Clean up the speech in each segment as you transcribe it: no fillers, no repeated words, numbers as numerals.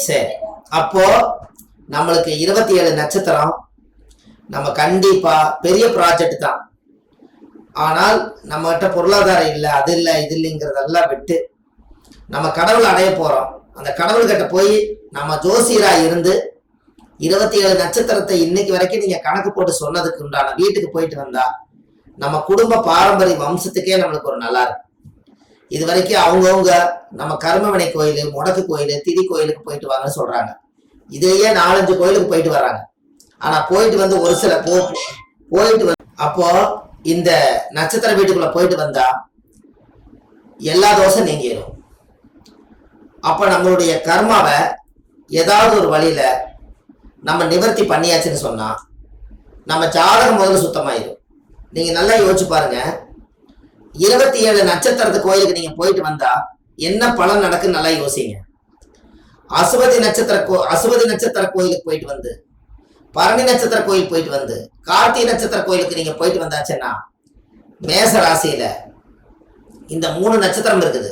சரி, அப்போ நம்மளுக்கு 27 நட்சத்திரம். நம்ம கண்டிப்பா பெரிய ப்ராஜெக்ட் தான். ஆனால் நம்ம கிட்ட பொருளாதாரம் இல்லை, அது இல்லை, இது இல்லைங்கிறதெல்லாம் விட்டு நம்ம கடவுள் அடைய போறோம். அந்த கடவுள்கிட்ட போய் நம்ம ஜோசியரா இருந்து 27 நட்சத்திரத்தை இன்னைக்கு வரைக்கும் நீங்க கணக்கு போட்டு சொன்னதுக்கு உண்டான வீட்டுக்கு போயிட்டு வந்தா நம்ம குடும்ப பாரம்பரிய வம்சத்துக்கே நம்மளுக்கு ஒரு நல்லா இருக்கும். இது வரைக்கும் அவங்கவுங்க நம்ம கர்மவினை கோயில், முடக்கு கோயில், திதி கோயிலுக்கு போயிட்டு வாங்கன்னு சொல்றாங்க. இதையே 4-5 கோயிலுக்கு போயிட்டு வர்றாங்க. ஆனா போயிட்டு வந்து ஒரு சில போயிட்டு வந்து அப்போ இந்த நட்சத்திர வீட்டுக்குள்ள போயிட்டு வந்தா எல்லா தோசை நீங்கிடும். அப்ப நம்மளுடைய கர்மாவை ஏதாவது ஒரு வழியில நம்ம நிவர்த்தி பண்ணியாச்சுன்னு சொன்னா நம்ம ஜாதகம் முதல்ல சுத்தமாயிடும். நீங்க நல்லா யோசிச்சு பாருங்க, 27 நட்சத்திரத்து கோயிலுக்கு நீங்க போயிட்டு வந்தா என்ன பலன் நடக்குன்னு நல்லா யோசிங்க. அசுவதி நட்சத்திர கோயிலுக்கு போயிட்டு வந்து, பரணி நட்சத்திர கோயில் போயிட்டு வந்து, கார்த்திகை நட்சத்திர கோயிலுக்கு நீங்க போயிட்டு வந்தாச்சுன்னா மேச ராசியில இந்த 3 நட்சத்திரம் இருக்குது.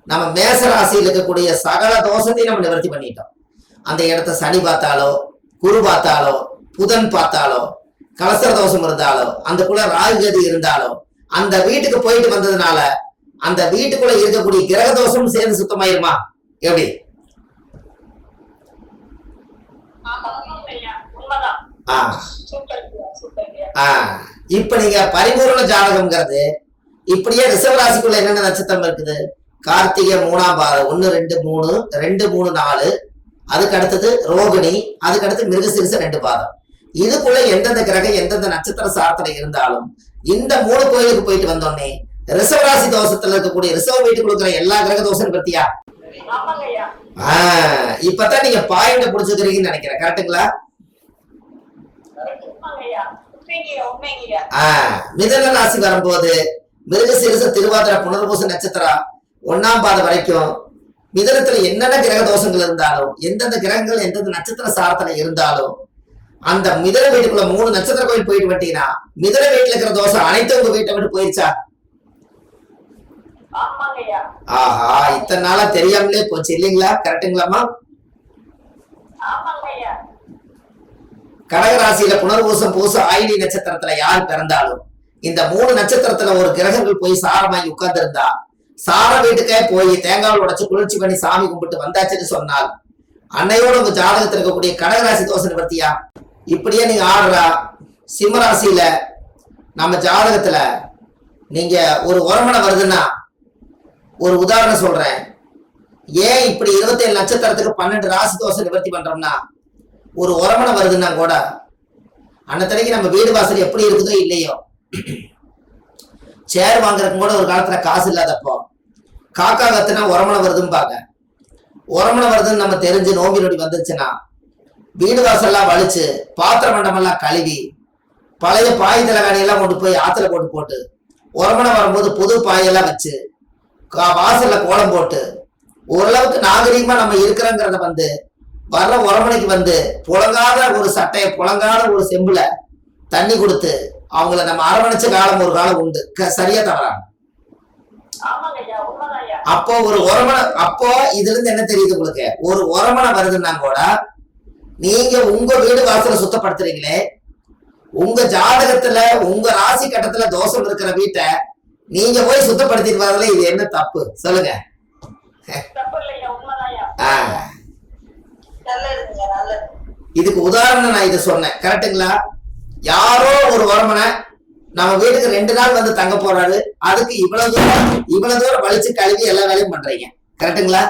நம்ம மேச ராசியில் இருக்கக்கூடிய சகல தோஷத்தையும் நம்ம நிவர்த்தி பண்ணிட்டோம். அந்த இடத்த சனி பார்த்தாலோ, குரு பார்த்தாலோ, புதன் பார்த்தாலோ, கலசர தோஷம் இருந்தாலோ, அந்த குள்ள ராகுகதி இருந்தாலோ, அந்த வீட்டுக்கு போயிட்டு வந்ததுனால அந்த வீட்டுக்குள்ள இருக்கக்கூடிய கிரக தோஷம் சேர்ந்து சுத்தமாயிருமா? எப்படி? இப்ப நீங்க பரிபூர்ண ஜாதகம்ங்கிறது இப்படியே ரிஷப ராசிக்குள்ள என்னென்ன நட்சத்திரம் இருக்குது? கார்த்திகை 3ஆம் பாதம் 1, 2, 3, 2, 3, 4, அதுக்கு அடுத்தது ரோகிணி, அதுக்கு அடுத்து மிருகசீரிஷ 2 பாதம். இதுக்குள்ள எந்தெந்த கிரகம் எந்தெந்த நட்சத்திர சாரத்துல இருந்தாலும் இந்த 3 கோயிலுக்கு போயிட்டு வந்தோடனே ரிஷபராசி தோஷத்துல இருக்கக்கூடிய ரிஷப வீட்டுக்கு இருக்கிற எல்லா கிரக தோஷம் பத்தியா இப்பதான் நீங்க பாயிண்ட புடிச்சுக்கிறீங்கன்னு நினைக்கிறேன். கரெக்டுங்களா? மிதுன ராசி வரும்போது மிருகசீரிஷ, திருவாதிரை, புனர்பூச நட்சத்திரம் 1ஆம் பாதம் வரைக்கும் மிதுனத்துல என்னென்ன கிரக தோஷங்கள் இருந்தாலும் எந்தெந்த கிரகங்கள் எந்தெந்த நட்சத்திர சாரத்துல இருந்தாலும் அந்த மிதுன வீட்டுக்குள்ள 3 நட்சத்திர கோயில் போயிட்டு வந்தீங்கன்னா மிதுன வீட்டுல இருக்கிற தோஷம் அனைத்தும் உங்க வீட்டை விட்டு போயிருச்சா? ஆஹா, இத்தனை நாளா தெரியாமலே போச்சு இல்லைங்களா? கரெக்டுங்களாமா? கடகராசியில புனர்பூசம், பூசம், ஆயிலி நட்சத்திரத்துல யார் பிறந்தாலும் இந்த 3 நட்சத்திரத்துல ஒரு கிரகங்கள் போய் சாரமாகி உட்கார்ந்து இருந்தா சார வீட்டுக்கே போய் தேங்காய் உடைச்சு குளிர்ச்சி பண்ணி சாமி கும்பிட்டு வந்தாச்சுன்னு சொன்னால் அன்னையோட உங்க ஜாதகத்தில் இருக்கக்கூடிய கடகராசி தோஷம் நிவர்த்தியா? இப்படியே நீங்க ஆடுறா சிம்மராசியில நம்ம ஜாதகத்துல நீங்க ஒரு உரமனை வருதுன்னா, ஒரு உதாரணம் சொல்றேன். ஏன் இப்படி 27 நட்சத்திரத்துக்கு 12 ராசி தோஷம் நிவர்த்தி பண்றோம்னா, ஒரு உரமனை வருதுன்னா கூட அன்னத்தனைக்கு நம்ம வீடு வாசல் எப்படி இருக்குதோ இல்லையோ, சேர் வாங்குறதுக்கு கூட ஒரு காலத்துல காசு இல்லாதப்போ காக்கா கத்துனா உரமனை வருதுன்னு பாக்க, உரமனை வருதுன்னு நம்ம தெரிஞ்சு நோம்பி நொடி வந்துருச்சுன்னா வீடு வாசல்லாம் வலிச்சு பாத்திர மண்டமெல்லாம் கழுவி பழைய பாய் தலைகாணியெல்லாம் கொண்டு போய் ஆத்துல போட்டு உரமனை வரும்போது புது பாயெல்லாம் வச்சு வாசல்ல கோலம் போட்டு ஓரளவுக்கு நாகரீகமா நம்ம இருக்கிறோங்கிறத வர்ற உரமனைக்கு புழங்காத ஒரு சட்டையை, புழங்காத ஒரு செம்புல தண்ணி கொடுத்து அவங்கள நம்ம அரவணைச்ச காலம் ஒரு காலம் உண்டு. சரியா தவறாங்க? அப்போ ஒரு உரமனை, அப்போ இதுல இருந்து என்ன தெரியுது உங்களுக்கு? ஒரு உரமனை வருதுன்னா கூட நீங்க உங்க வீடு வாசலை சுத்தப்படுத்துறீங்களே, உங்க ஜாதகத்துல உங்க ராசி கட்டத்துல தோஷம் இருக்கிற வீட்டை நீங்க போய் சுத்தப்படுத்திட்டு வரதுல இது என்ன தப்பு சொல்லுங்க? இதுக்கு உதாரணம் நான் இதை சொன்னேன். கரெக்டுங்களா? யாரோ ஒரு உரமனை நம்ம வீட்டுக்கு 2 நாள் தங்க போறாரு, அதுக்கு இவ்வளவு தூரம் வலிச்சு கழுவி எல்லா வேலையும் பண்றீங்க. கரெக்டுங்களா?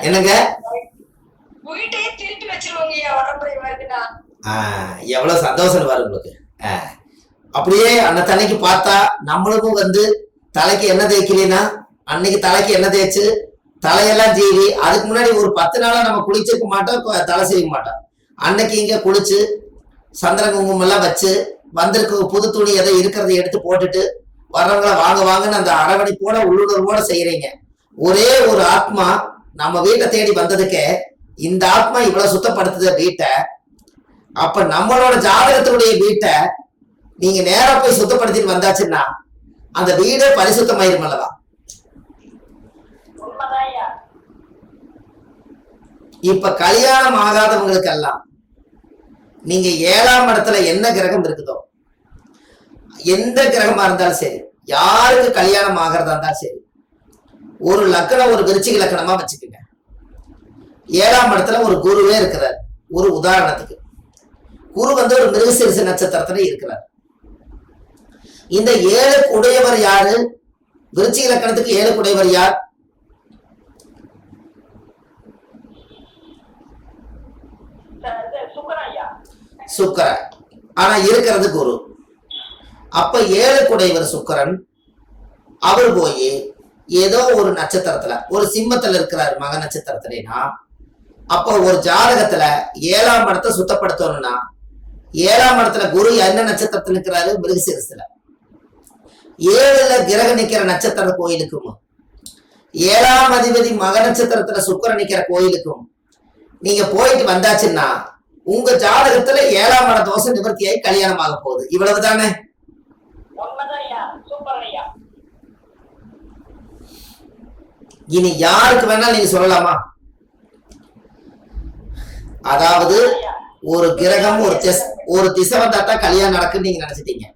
என்னங்க? எவ்வளவு சந்தோஷம் வரும் உங்களுக்கு. அப்படியே அந்த தண்ணிக்கு பார்த்தா நம்மளுக்கும் தலைக்கு என்ன தேய்க்கலனா அன்னைக்கு தலைக்கு என்ன தேய்ச்சு தலையெல்லாம் ஜீவி அதுக்கு முன்னாடி ஒரு 10 நாளா நம்ம குளிச்சிருக்க மாட்டோம், தலை செய்ய மாட்டோம். அன்னைக்கு இங்க குளிச்சு சந்திர குங்குமம் எல்லாம் வச்சு வந்திருக்க புது துணி எதை இருக்கிறத எடுத்து போட்டுட்டு வர்றவங்கள வாங்க வாங்கன்னு அந்த அரவணைப்போட உள்ளுணர்வோட செய்யறீங்க. ஒரே ஒரு ஆத்மா நம்ம வீட்டை தேடி வந்ததுக்கே இந்த ஆத்மா இவ்வளவு சுத்தப்படுத்துத வீட்டை. அப்ப நம்மளோட ஜாதகத்தினுடைய வீட்டை நீங்க நேரா போய் சுத்தப்படுத்திட்டு வந்தாச்சுன்னா அந்த வீடே பரிசுத்தமாயிரும் அல்லவா? இப்ப கல்யாணம் ஆகாதவங்களுக்கு எல்லாம் நீங்க 7ஆம் இடத்துல என்ன கிரகம் இருக்குதோ, எந்த கிரகமா இருந்தாலும் சரி, யாருக்கு கல்யாணம் ஆகிறதா இருந்தாலும் சரி, ஒரு லக்கணம் ஒரு விருச்சிக லக்கணமா வச்சுக்கோங்க. 7ஆம் இடத்துல ஒரு குருவே இருக்கிறார். ஒரு உதாரணத்துக்கு குரு ஒரு மிருகசீரிஷ நட்சத்திரத்துல இருக்கிறார். இந்த 7 உடையவர் யாரு? விருச்சிக லக்கணத்துக்கு 7 உடையவர் யார்? சுக்கரன். ஆனா இருக்கிறது குரு. அப்ப 7 உடையவர் சுக்கரன். அவர் போய் ஏதோ ஒரு நட்சத்திரத்துல, ஒரு சிம்மத்துல இருக்கிறார் மக நட்சத்திரத்துலனா, அப்போ ஒரு ஜாதகத்துல 7ஆம் இடத்தை சுத்தப்படுத்தணும்னா 7ஆம் இடத்துல குரு என்ன நட்சத்திரத்துல இருக்கிறாரு? மிருகசீரிஷத்துல. 7ல கிரகம் நிக்கிற நட்சத்திர கோயிலுக்கும் 7ஆம் அதிபதி மக நட்சத்திரத்துல சுக்கிரன் நிக்கிற கோயிலுக்கும் நீங்க போயிட்டு வந்தாச்சுன்னா உங்க ஜாதகத்துல 7ஆம் இட தோஷ நிவர்த்தியாகி கல்யாணம் ஆக போகுது. இவ்வளவுதானே? இனி யாருக்கு வேணாலும் நீங்க சொல்லலாமா? அதாவது ஒரு கிரகம் ஒரு திசை வந்தாத்தான் கல்யாணம் நடக்குன்னு நீங்க நினைச்சிட்டீங்க.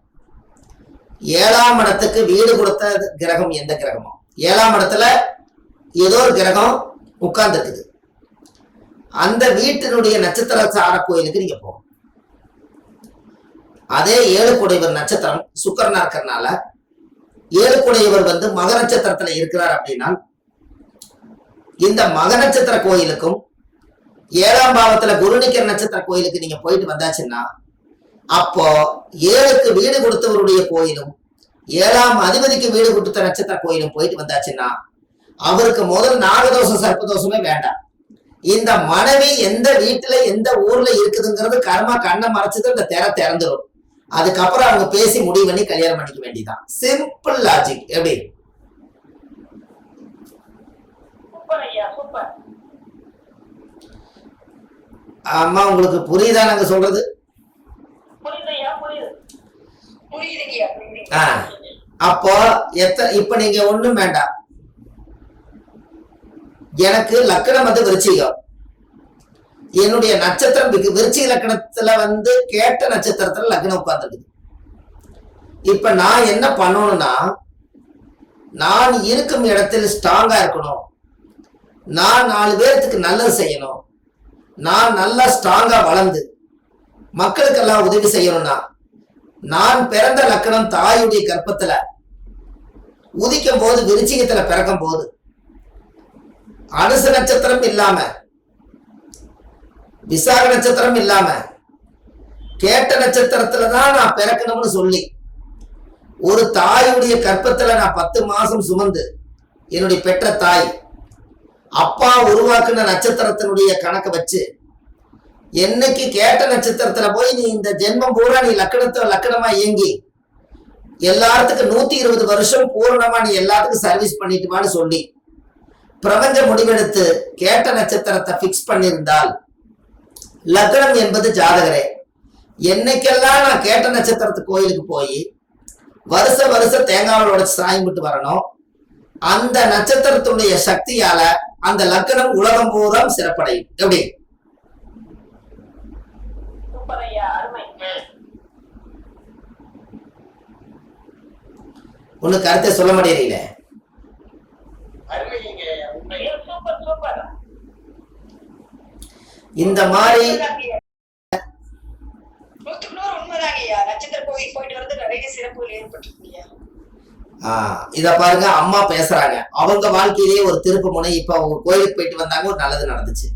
7ஆம் இடத்துக்கு வீடு கொடுத்த கிரகம் எந்த கிரகமோ, 7ஆம் இடத்துல ஏதோ ஒரு கிரகம் உட்கார்ந்து இருக்குது. அந்த வீட்டினுடைய நட்சத்திர சார கோயிலுக்கு நீங்க போகும். அதே 7 குடையவர் நட்சத்திரம் சுக்கரனா இருக்கிறதுனால 7 குடையவர் மக நட்சத்திரத்துல இருக்கிறார் அப்படின்னா இந்த மக நட்சத்திர கோயிலுக்கும் 7ஆம் பாவத்துல குரு நிக்கிற நட்சத்திர கோயிலுக்கு நீங்க போயிட்டு வந்தாச்சுன்னா அப்போ 7க்கு வீடு கொடுத்தவருடைய கோயிலும் 7ஆம் அதிபதிக்கு வீடு கொடுத்த நட்சத்திர கோயிலும் போயிட்டு வந்தாச்சுன்னா அவருக்கு முதல் நாகதோஷம் சர்ப்பதோஷமே வேண்டாம். இந்த மனைவி எந்த வீட்டுல எந்த ஊர்ல இருக்குதுங்கிறது கர்மா கண்ணை மறைச்சது இந்த திற திறந்துடும். அதுக்கப்புறம் அவங்க பேசி முடிவு பண்ணி கல்யாணம் பண்ணிக்க வேண்டியதான். Simple logic. எப்படி? அம்மா உங்களுக்கு புரியுதா நாங்க சொல்றது? அப்போ இப்ப நீங்க ஒண்ணும் வேண்டாம். எனக்கு லக்கணம் விருச்சிகம். என்னுடைய நட்சத்திரம் விருச்சிக லக்கணத்துல கேட்ட நட்சத்திரத்துல லக்னம் உட்கார்ந்துருக்குது. இப்ப நான் என்ன பண்ணணும்னா, நான் இருக்கும் இடத்தில் ஸ்ட்ராங்கா இருக்கணும், நான் 4 பேருக்கு நல்லது செய்யணும், நான் நல்லா ஸ்ட்ராங்கா வளர்ந்து மக்களுக்கெல்லாம் உதவி செய்யணும்னா நான் பிறந்த லக்கணம் தாயுடைய கர்ப்பத்துல உதிக்கும் போது விருச்சிகத்துல பிறக்கும் போது அனுச நட்சத்திரம் இல்லாம விசாக நட்சத்திரம் இல்லாம கேட்ட நட்சத்திரத்துலதான் நான் பிறக்கணும்னு சொல்லி ஒரு தாயுடைய கர்ப்பத்துல நான் 10 மாசம் சுமந்து என்னுடைய பெற்ற தாய் அப்பா உருவாக்குன நட்சத்திரத்தினுடைய கணக்கை வச்சு என்னைக்கு கேட்ட நட்சத்திரத்துல போய் நீ இந்த ஜென்மம் பூரா நீ லக்கணமா இயங்கி எல்லாத்துக்கும் 120 வருஷம் பூரணமா நீ எல்லாத்துக்கும் சர்வீஸ் பண்ணிட்டுவான்னு சொல்லி பிரபஞ்ச முடிவெடுத்து கேட்ட நட்சத்திரத்தை பிக்ஸ் பண்ணியிருந்தால் லக்னம் என்பது ஜாதகரே. என்னைக்கெல்லாம் நான் கேட்ட நட்சத்திரத்து கோயிலுக்கு போய் வருஷ தேங்காவில் உடைச்சு சாயம் விட்டு வரணும், அந்த நட்சத்திரத்துடைய சக்தியால அந்த லக்னம் உலகம் பூரா சிறப்படையும். எப்படி? ஒண்ணு கருத்தை சொல்ல மாட்டேறீங்கள? இந்த மாதிரி இத பாருங்க, அம்மா பேசுறாங்க, அவங்க வாழ்க்கையிலேயே ஒரு திருப்பு முனை. இப்ப அவங்க கோயிலுக்கு போயிட்டு வந்தாங்க, ஒரு நல்லது நடந்துச்சு.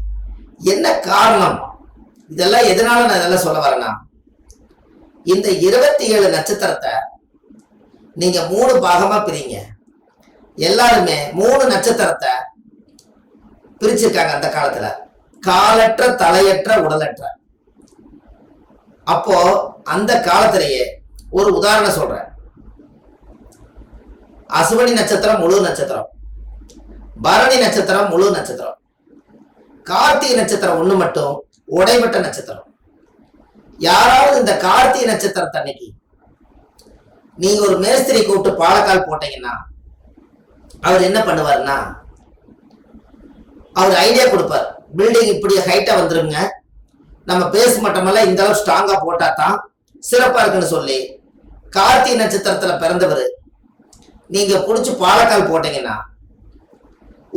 என்ன காரணம்? இதெல்லாம் எதனால நான் இதெல்லாம் சொல்ல வரேன்னா, இந்த 27 நட்சத்திரத்தை நீங்க 3 பாகமா பிரிங்க. எல்லாருமே 3 நட்சத்திரத்தை பிரிச்சிருக்காங்க அந்த காலத்துல. காலற்ற, தலையற்ற, உடலற்ற. அப்போ அந்த காலத்திலேயே ஒரு உதாரணம் சொல்றேன். அசுவனி நட்சத்திரம் முழு நட்சத்திரம், பரணி நட்சத்திரம் முழு நட்சத்திரம், கார்த்திகை நட்சத்திரம் ஒண்ணு மட்டும் உடைபட்ட நட்சத்திரம். யாராவது இந்த கார்த்திகை நட்சத்திரத்தை அன்னைக்கு நீங்க ஒரு மேஸ்திரி கூப்பிட்டு பாலக்கால் போட்டீங்கன்னா அவர் என்ன பண்ணுவாருன்னா அவர் ஐடியா கொடுப்பார். பில்டிங் இப்படி ஹைட்டா வந்துருங்க, நம்ம பேஸ் மட்டமெல்லாம் இந்த அளவு ஸ்ட்ராங்கா போட்டா தான் சிறப்பா இருக்குன்னு சொல்லி கார்த்திகை நட்சத்திரத்துல பிறந்தவர் நீங்க புடிச்சு பாலக்கால் போட்டீங்கன்னா,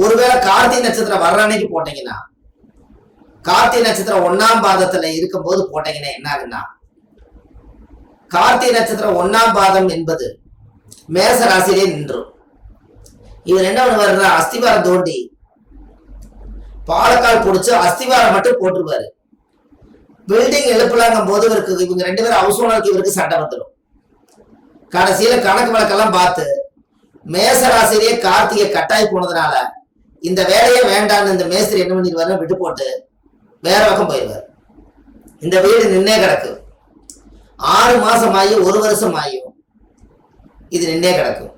ஒருவேளை கார்த்திகை நட்சத்திரம் வர்ற அன்னைக்கு போட்டீங்கன்னா, கார்த்திகை நட்சத்திரம் 1ஆம் பாதத்துல இருக்கும் போது போட்டீங்கன்னா என்ன ஆகுன்னா, கார்த்திகை நட்சத்திரம் 1ஆம் பாதம் என்பது மேச ராசியிலே நின்றும். இவர் என்ன பண்ணுவாருன்னா அஸ்திவாரம் தோண்டி பாலக்கால் பிடிச்சு அஸ்திவாரம் மட்டும் போட்டுருவாரு. பில்டிங் எழுப்பலாங்கும் போது இவருக்கு இவங்க 2 பேரும் ஹவுஸ் ஓனருக்கு இவருக்கு சண்டை வந்துடும். கடைசியில கணக்கு வழக்கெல்லாம் பார்த்து மேச ராசியிலேயே கார்த்திகை கட்டாய் போனதுனால இந்த வேலையே வேண்டான்னு இந்த மேஸ்திரி என்ன பண்ணிடுவாரு, விட்டு போட்டு வேற பக்கம் போயிடுவார். இந்த வீடு நின்னே கிடக்கு. 6 மாசம் ஆகியும் 1 வருஷம் ஆகியும் இது நின்னே கிடக்கும்.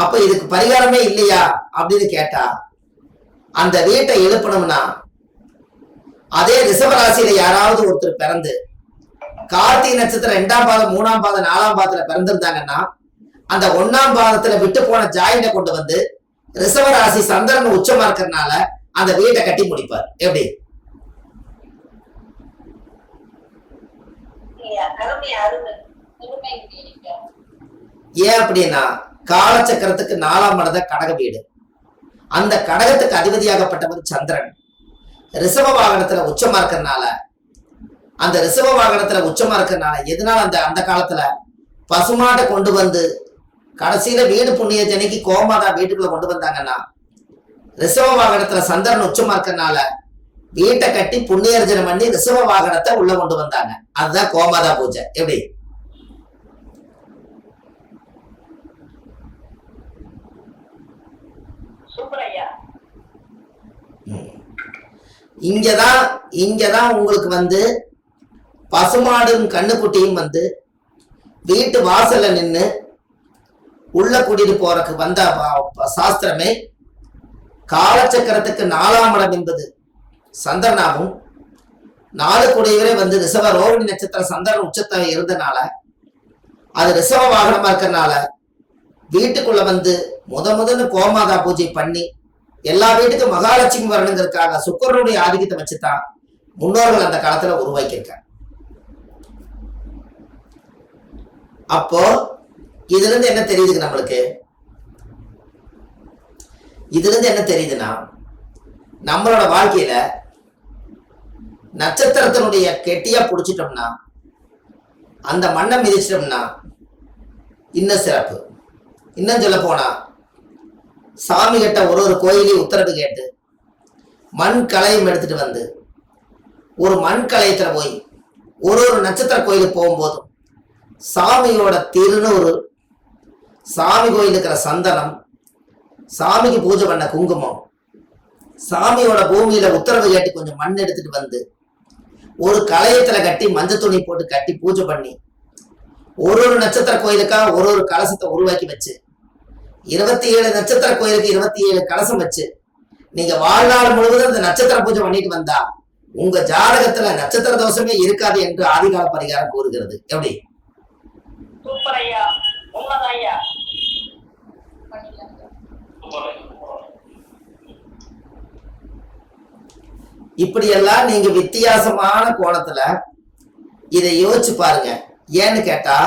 அப்ப இதுக்கு பரிகாரமே இல்லையா அப்படின்னு கேட்டா, அந்த வீட்டை எழுப்பணும்னா அதே ரிஷபராசியில யாராவது ஒருத்தர் பிறந்து கார்த்திகை நட்சத்திரம் 2ஆம் பாதம் 3ஆம் பாதம் 4ஆம் பாதத்துல பிறந்திருந்தாங்கன்னா அந்த 1ஆம் பாதத்துல விட்டு போன ஜாயினை கொண்டு வந்து ரிஷபராசி சந்திரன் உச்சமா இருக்கிறதுனால அந்த வீட்டை கட்டி முடிப்பார். எப்படி? ஏன் அப்படின்னா காலச்சக்கரத்துக்கு 4ஆம் இடத கடக வீடு. அந்த கடகத்துக்கு அதிபதியாகப்பட்டவர் சந்திரன் ரிஷப வாகனத்துல உச்சமா இருக்கிறதுனால, அந்த ரிஷப வாகனத்துல உச்சமா இருக்கிறதுனால எதனால அந்த காலத்துல பசுமாட்டை கொண்டு வந்து கடைசியில வீடு புண்ணிய ஜனைக்கு கோமாதா வீட்டுக்குள்ள கொண்டு வந்தாங்கன்னா, ரிஷப வாகனத்துல சந்திரன் உச்சமா இருக்கிறதுனால வீட்டை கட்டி புண்ணியர்ஜனம் பண்ணி ரிஷப வாகனத்தை உள்ள கொண்டு வந்தாங்க. அதுதான் கோமாதா பூஜை. எப்படி? இங்கதான் உங்களுக்கு வந்து பசுமாடும் கண்ணுக்குட்டியும் வந்து வீட்டு வாசல்ல நின்று உள்ள கூட்டிட்டு போறதுக்கு வந்த சாஸ்திரமே காலச்சக்கரத்துக்கு 4ஆம் இடம் என்பது சந்திரனாகும். 4 கூடியவரே வந்து ரிஷப ரோகிணி நட்சத்திர சந்திரன் உச்சத்தை இருந்தனால அது ரிஷப வாகனமா இருக்கிறதுனால வீட்டுக்குள்ள வந்து முதல்ல கோமாதா பூஜை பண்ணி எல்லா வீட்டுக்கும் மகாலட்சுமி வரணுங்கிறதுக்காக சுக்கரனுடைய ஆதிக்கத்தை வச்சுதான் முன்னோர்கள் அந்த காலத்துல உருவாக்கியிருக்காங்க. அப்போ இதுல இருந்து என்ன தெரியுதுங்க நம்மளுக்கு? இதுல இருந்து என்ன தெரியுதுன்னா, நம்மளோட வாழ்க்கையில நட்சத்திரத்தினுடைய கெட்டியா புடிச்சிட்டோம்னா, அந்த மண்ணை மிதிச்சிட்டோம்னா இன்னும் சிறப்பு. இன்னும் சொல்ல போனா சாமி கிட்ட ஒரு கோயிலையும் உத்தரவு கேட்டு மண் கலையும் எடுத்துட்டு வந்து ஒரு மண் கலையத்துல போய் ஒரு நட்சத்திர கோயிலுக்கு போகும்போதும் சாமியோட திருநூறு, சாமி கோயில் இருக்கிற சந்தனம், சாமிக்கு பூஜை பண்ண குங்குமம், சாமியோட பூமியில உத்தரவு கேட்டு கொஞ்சம் மண் எடுத்துட்டு வந்து ஒரு கலையத்துல கட்டி மஞ்சள் துணி போட்டு கட்டி பூஜை பண்ணி ஒரு நட்சத்திர கோயிலுக்கா ஒரு கலசத்தை உருவாக்கி வச்சு 27 நட்சத்திர கோயிலுக்கு 27 கலசம் வச்சு நீங்க வாழ்நாள் முழுவதும் அந்த நட்சத்திர பூஜை பண்ணிட்டு வந்தா உங்க ஜாதகத்துல நட்சத்திர தோஷமே இருக்காது என்று ஆதிகால பரிகாரம் கூறுகிறது. எப்படி? இப்படியெல்லாம் நீங்க வித்தியாசமான கோணத்துல இதை யோசிச்சு பாருங்க. ஏன்னு கேட்டா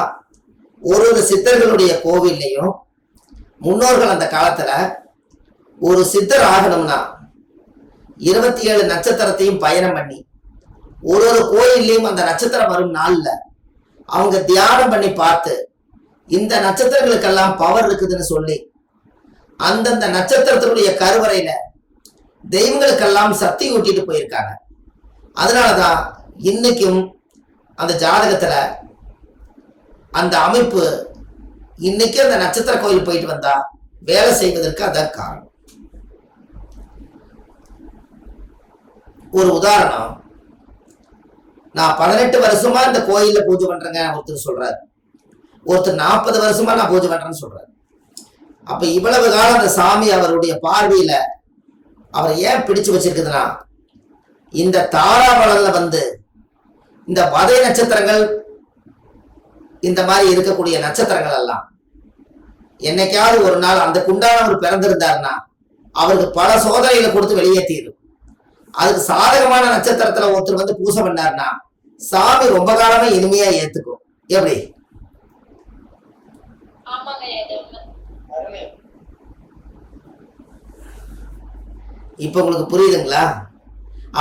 ஒரு சித்தர்களுடைய கோவில்லையும் முன்னோர்கள் அந்த காலத்துல ஒரு சித்தர் ஆகணும்னா 27 நட்சத்திரத்தையும் பயணம் பண்ணி ஒரு கோயில்லையும் அந்த நட்சத்திரம் வரும் நாள்ல அவங்க தியானம் பண்ணி பார்த்து இந்த நட்சத்திரங்களுக்கெல்லாம் பவர் இருக்குதுன்னு சொல்லி அந்தந்த நட்சத்திரத்தினுடைய கருவறையில தெய்வங்களுக்கெல்லாம் சக்தி ஊட்டிட்டு போயிருக்காங்க. அதனாலதான் இன்னைக்கும் அந்த ஜாதகத்துல அந்த அமைப்பு இன்னைக்கு அந்த நட்சத்திர கோயில் போயிட்டு வந்தா வேலை செய்வதற்கு அதான் காரணம். ஒரு உதாரணம், நான் 18 வருஷமா இந்த கோயில்ல பூஜை பண்றேங்க ஒருத்தர் சொல்றாரு, ஒருத்தர் 40 வருஷமா நான் பூஜை பண்றேன்னு சொல்றாரு. அப்ப இவ்வளவு காலம் அந்த சாமி அவருடைய பார்வையில அவரை ஏன் பிடிச்சு வச்சிருக்குதுன்னா, இந்த தாராபலன்ல வந்து இந்த வதை நட்சத்திரங்கள் இந்த மாதிரி இருக்கக்கூடிய நட்சத்திரங்கள் எல்லாம் என்னைக்காவது ஒரு நாள் அந்த குண்டானவர் பிறந்திருந்தாருன்னா அவருக்கு பல சோதனைகளை கொடுத்து வெளியேற்றிடும். அதுக்கு சாதகமான நட்சத்திரத்துல ஒருத்தர் வந்து பூசை பண்ணாருன்னா சாமி ரொம்ப காலமா இனிமையா ஏத்துக்கும். எப்படி? இப்ப உங்களுக்கு புரியுதுங்களா?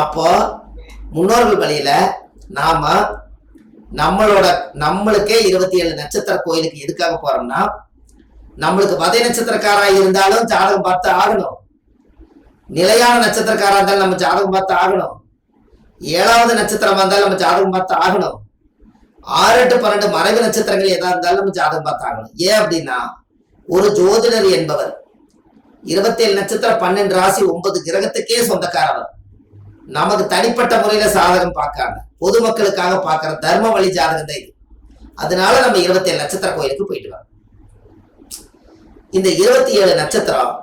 அப்போ முன்னோர்கள் வழியில நாம நம்மளுக்கே 27 நட்சத்திர கோயிலுக்கு எதுக்காக போறோம்னா, நம்மளுக்கு பதை நட்சத்திரக்காரா இருந்தாலும் ஜாதகம் பார்த்து ஆகணும். நிலையான நட்சத்திரக்காரா இருந்தாலும் நம்ம ஜாதகம் பார்த்து ஆகணும். 7வது நட்சத்திரமா இருந்தாலும் நம்ம ஜாதகம் பார்த்து ஆகணும். 6, 8, 12 மறைவு நட்சத்திரங்கள் எதா இருந்தாலும் நம்ம ஜாதகம் பார்த்து ஆகணும். ஏன் அப்படின்னா, ஒரு ஜோதிடர் என்பவர் 27 நட்சத்திரம் 12 ராசி 9 கிரகத்துக்கே சொந்தக்காரவர். நமக்கு தனிப்பட்ட முறையில சாதகம் பார்க்காம பொதுமக்களுக்காக பார்க்கிற தர்ம வழி ஜாதகம் தான் இது. அதனால நம்ம 27 நட்சத்திர கோயிலுக்கு போயிட்டு வரோம். இந்த 27 நட்சத்திரம்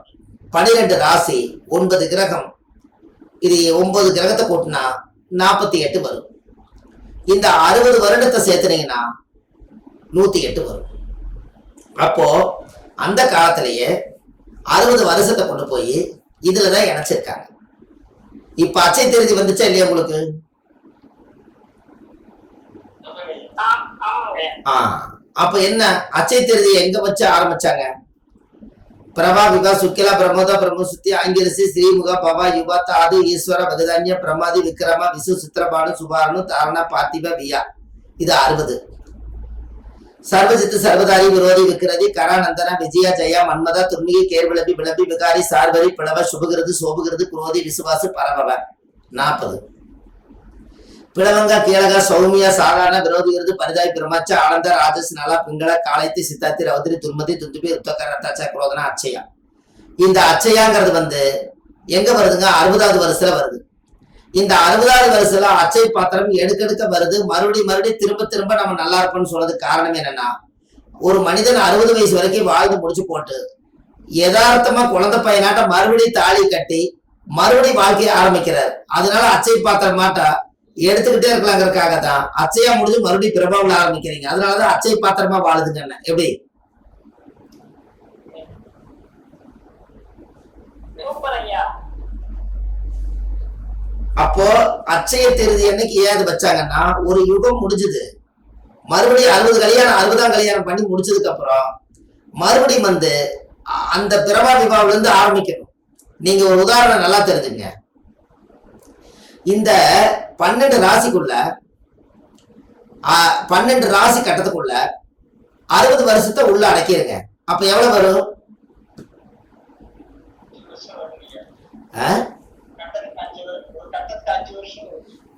12 ராசி 9 கிரகம், இது 9 கிரகத்தை கூட்டினா 48 வரும். இந்த 60 வருடத்தை சேர்த்துனீங்கன்னா 108 வரும். அப்போ அந்த காலத்திலேயே 60 வருஷத்தை கொண்டு போய் இதுலதான் இணைச்சிருக்காங்க. இப்ப அச்சை திருதி வந்துச்சா இல்லையா உங்களுக்கு? அப்ப என்ன அச்சை திருதி எங்க வச்சு ஆரம்பிச்சாங்க? பிரபா விகா சுக்கிலா பிரமோதா பிரம்மசுத்தி ஆங்கிரசி ஸ்ரீமுகா பவா யுவா தாது ஈஸ்வர பகதான்ய பிரமாதி விக்ரமா விசு சித்திரபானு சுபானு தாரணா பார்த்திப வியா, இது 60. சர்வஜித்து சர்வதாரி விரோதி விக்ரதி கரா நந்தனா விஜயா ஜெயா மன்மதா துர்மிகை கேர்விளபி விளபி விகாரி சார்வரி பிளவ சுபகிருது சோபகிருது குரோதி விசுவாசு பரபவ 40. பிளவங்கா கீழகா சௌமியா சாதாரண விரோதிகிறது பரிதாய் பிரமாச்ச ஆனந்த ராஜஸ் நலா பிங்கள காளைத்தி சித்தாத்தி ரவுதிரி துர்மதி துந்துபி உத்தகர ரத்தாச்சா குரோதனா அச்சயா. இந்த அச்சயாங்கிறது வந்து எங்க வருதுங்க? 60வது வருஷத்துல வருது. இந்த 60வது வருஷத்துல அச்சை பாத்திரம் எடுக்கெடுக்க வருது. மறுபடி திரும்ப திரும்ப நம்ம நல்லா இருப்போம்னு சொல்றதுக்கு காரணம் என்னன்னா, ஒரு மனிதன் 60 வயசு வரைக்கும் வாழ்ந்து முடிச்சு போட்டு யதார்த்தமா குழந்தை பையனாட்ட மறுபடியும் தாலி கட்டி மறுபடியும் வாழ்க்கையை ஆரம்பிக்கிறார். அதனால அச்சை பாத்திரம் மாட்டா எடுத்துக்கிட்டே இருக்கலாங்கிறதுக்காக தான் அச்சையா முடிஞ்சு மறுபடியும் பிரபாவில் ஆரம்பிக்கிறீங்க. அதனாலதான் அச்சை பாத்திரமா வாழுதுங்க. எப்படி? அப்போ அச்சய திருதி அன்னைக்கு ஏது வச்சாங்கன்னா, ஒரு யுகம் முடிஞ்சது, மறுபடியும் 60ஆம் கல்யாணம் பண்ணி முடிச்சதுக்கு அப்புறம் மறுபடியும் வந்து அந்த பிரபா விவாவில இருந்து ஆரம்பிக்கணும். நீங்க ஒரு உதாரணம் நல்லா தெரிஞ்சுங்க. இந்த 12 ராசிக்குள்ள 12 ராசி கட்டத்துக்குள்ள 60 வருஷத்தை உள்ள அடக்கிருங்க. அப்ப எவ்வளவு வரும்?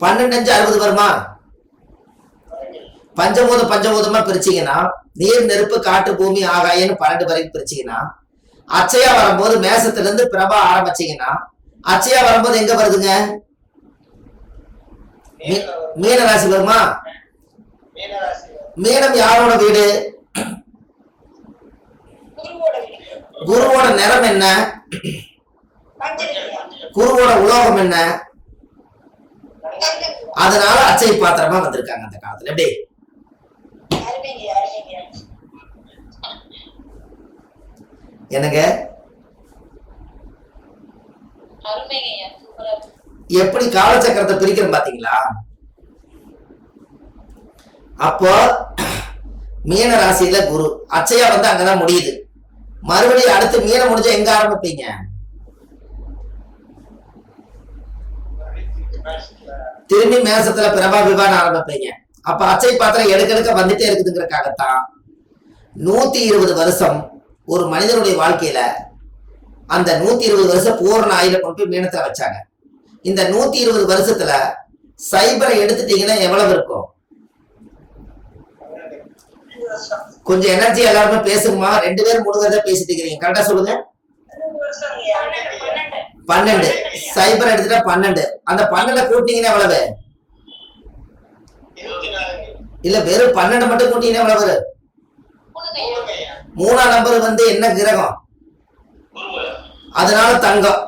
12 5 60 வருமா? பஞ்சபூதமா பிரிச்சீங்கன்னா, நீர் நெருப்பு காற்று பூமி ஆகாயன்னு 12 வரைக்கும் பிரிச்சீங்கன்னா, அச்சையா வரும்போது மேசத்துல இருந்து பிரபா ஆரம்பிச்சீங்கன்னா, அச்சையா வரும்போது எங்க வருதுங்க? மீன ராசி வருமா? மீனம் யாரோட வீடு? குருவோட நிறம் என்ன? குருவோட உலோகம் என்ன? அதனால அச்சை பாத்திரமா வந்திருக்காங்க அந்த காலத்துல. எப்படி? எனக்கு எப்படி காலச்சக்கரத்தை பிரிக்கிறோம் பாத்தீங்களா? அப்போ மீன ராசியில குரு அச்சையா வந்து அங்கதான் முடியுது. மறுபடியும் அடுத்து மீனம் முடிஞ்சா எங்க ஆரம்பிப்பீங்க? திரும்பி மேசத்துல பிரபா விவான ஆரம்பிப்பீங்க. அப்ப அச்சை பாத்திரம் எடுக்க வந்துட்டே இருக்குதுங்கிறதுக்காகத்தான் 120 வருஷம் ஒரு மனிதனுடைய வாழ்க்கையில அந்த 120 வருஷம் பூர்ண ஆயுள கொண்டு போய் மீனத்துல வச்சாங்க. இந்த 120 வருஷத்துல சைபரை எடுத்துட்டீங்கன்னா எவ்வளவு இருக்கும்? கொஞ்சம் எனர்ஜி எல்லாருமே பேசுங்கம்மா. 2 பேரும் 3 பேர் தான் பேசிட்டு இருக்கீங்க. கரெக்டா சொல்லுங்க. 12 சைபர் எடுத்துட்டா 12. அந்த 12 கூட்டிங்கன்னா எவ்வளவு? இல்ல வெறும் 12 மட்டும் கூட்டிங்கன்னா எவ்வளவு? 3ஆம் நம்பர் வந்து என்ன கிரகம்? அதனால தங்கம்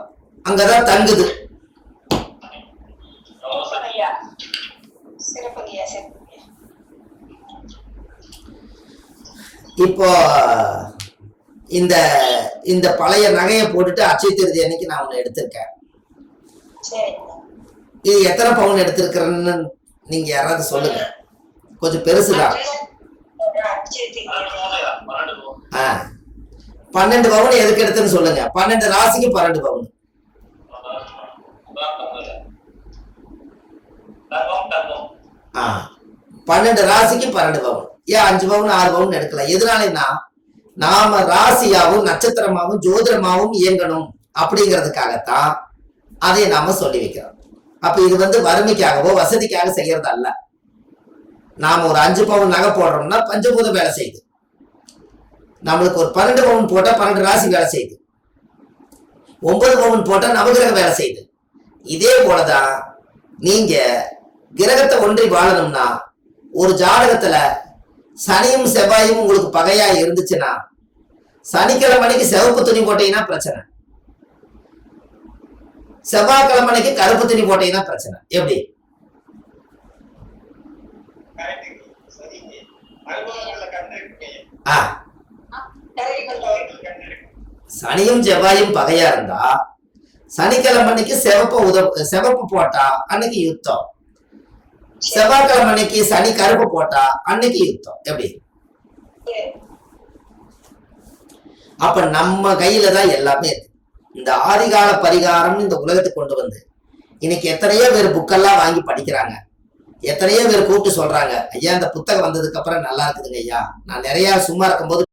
அங்கதான் தங்குது. இப்போ இந்த இந்த பழைய நகையை போட்டுட்டு அட்சய திருதி அன்னைக்கு நான் ஒண்ணு எடுத்திருக்கேன். இது எத்தனை பவுன் எடுத்திருக்கிறேன்னு நீங்க யாராவது சொல்லுங்க. கொஞ்சம் பெருசுதான். 12 பவுன் எதுக்கு எடுத்துன்னு சொல்லுங்க. 12 ராசிக்கு 12 பவுன். 12 ராசிக்கு 12 பவுன். ஏன் 5 பவுன் 6 பவுன் எடுக்கலாம்? எதனாலன்னா நாம ராசியாவும் நட்சத்திரமாவும் ஜோதிடமாவும் இயங்கணும் அப்படிங்கிறதுக்காகத்தான் அதை நாம சொல்லி வைக்கிறோம். அப்ப இது வறுமைக்காகவோ வசதிக்காக செய்யறது அல்ல. நாம ஒரு 5 பவுன் நகை போடுறோம்னா பஞ்சபூதம் வேலை செய்யுது. நம்மளுக்கு ஒரு 12 பவுன் போட்டா 12 ராசி வேலை செய்யுது. 9 பவுன் போட்டா நவகிரகம் வேலை செய்யுது. இதே போலதான் நீங்க கிரகத்தை ஒன்றி வாழணும்னா ஒரு ஜாதகத்துல சனியும் செவ்வாயும் உங்களுக்கு பகையா இருந்துச்சுன்னா சனிக்கிழமைக்கு சிவப்பு துணி போட்டீங்கன்னா பிரச்சனை, செவ்வாய்க்கிழமைக்கு கருப்பு துணி போட்டீங்கன்னா பிரச்சனை. எப்படி? சனியும் செவ்வாயும் பகையா இருந்தா சனிக்கிழமைக்கு சிவப்பு போட்டா அன்னைக்கு யுத்தம், செவ்வாய்க்கிழமைக்கு சனி கருப்பு போட்டா அன்னைக்கு யுத்தம். எப்படி? அப்ப நம்ம கையில தான் எல்லாமே இருக்கு. இந்த ஆதிகால பரிகாரம் இந்த உலகத்துக்கு கொண்டு வந்து இன்னைக்கு எத்தனையோ பேர் புக்கெல்லாம் வாங்கி படிக்கிறாங்க. எத்தனையோ பேர் கூப்பிட்டு சொல்றாங்க, ஐயா இந்த புத்தகம் வந்ததுக்கு அப்புறம் நல்லா இருக்குதுங்க ஐயா, நான் நிறைய சும்மா இருக்கும்போது